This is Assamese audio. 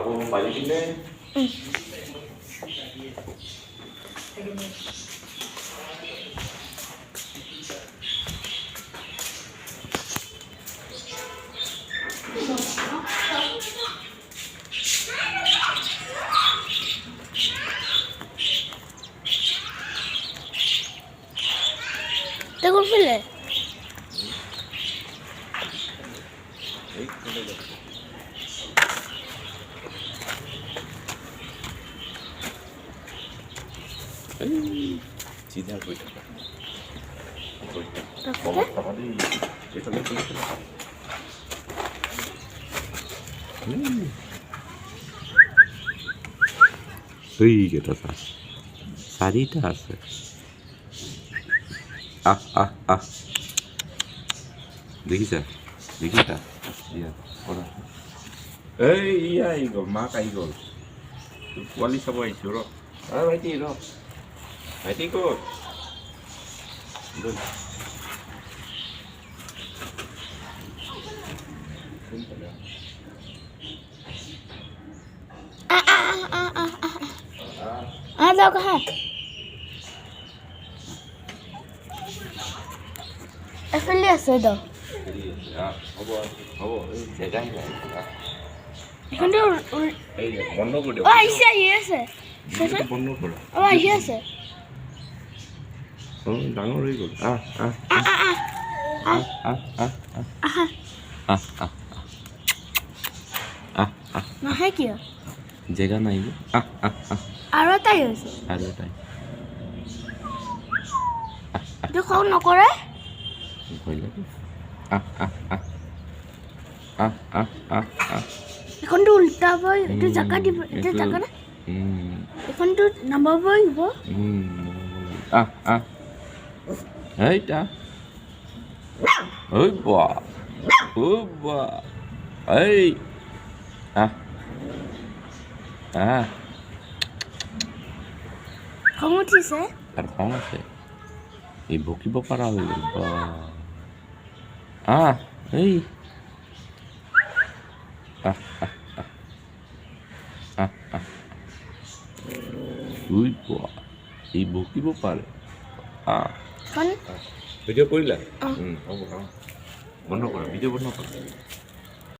বাবু বাজি দিলে দেখুন ফেলে सीधा कोई শাড়িটা আছে দেখিছা দেখিছা এই ইয়া আহি গ'ল মাক আহি গ'ল পোৱালি চাব আহিছোঁ ৰ ভাইটি ৰ ভাইটি ক'ত যাওক আহা এফালে আছে দ হ'ব হ'ব এই জেগাই নাই এখনটো এই বন্ধ কৰি দিয়ক আহিছে আহি আছে বন্ধ কৰা আহি আছে ডাঙৰ হৈ গ'ল নাহে কিয় জেগা নাই আৰু এটাই হৈছে আৰু এটাই এইটো খং নকৰে ভয় লাগে এখনটো উল্টাব এইটো জাগা দিব এইটো জাগা না এখনটো নামাব আহিব এইটা ঐ বা ও বা এই খং উঠিছে আৰু খং আছে এই বকিব পৰা হৈ গ'ল বা এই এই বকিব পাৰে ভিডিঅ' কৰিলা হ'ব বন্ধ কৰা ভিডিঅ' বন্ধ কৰা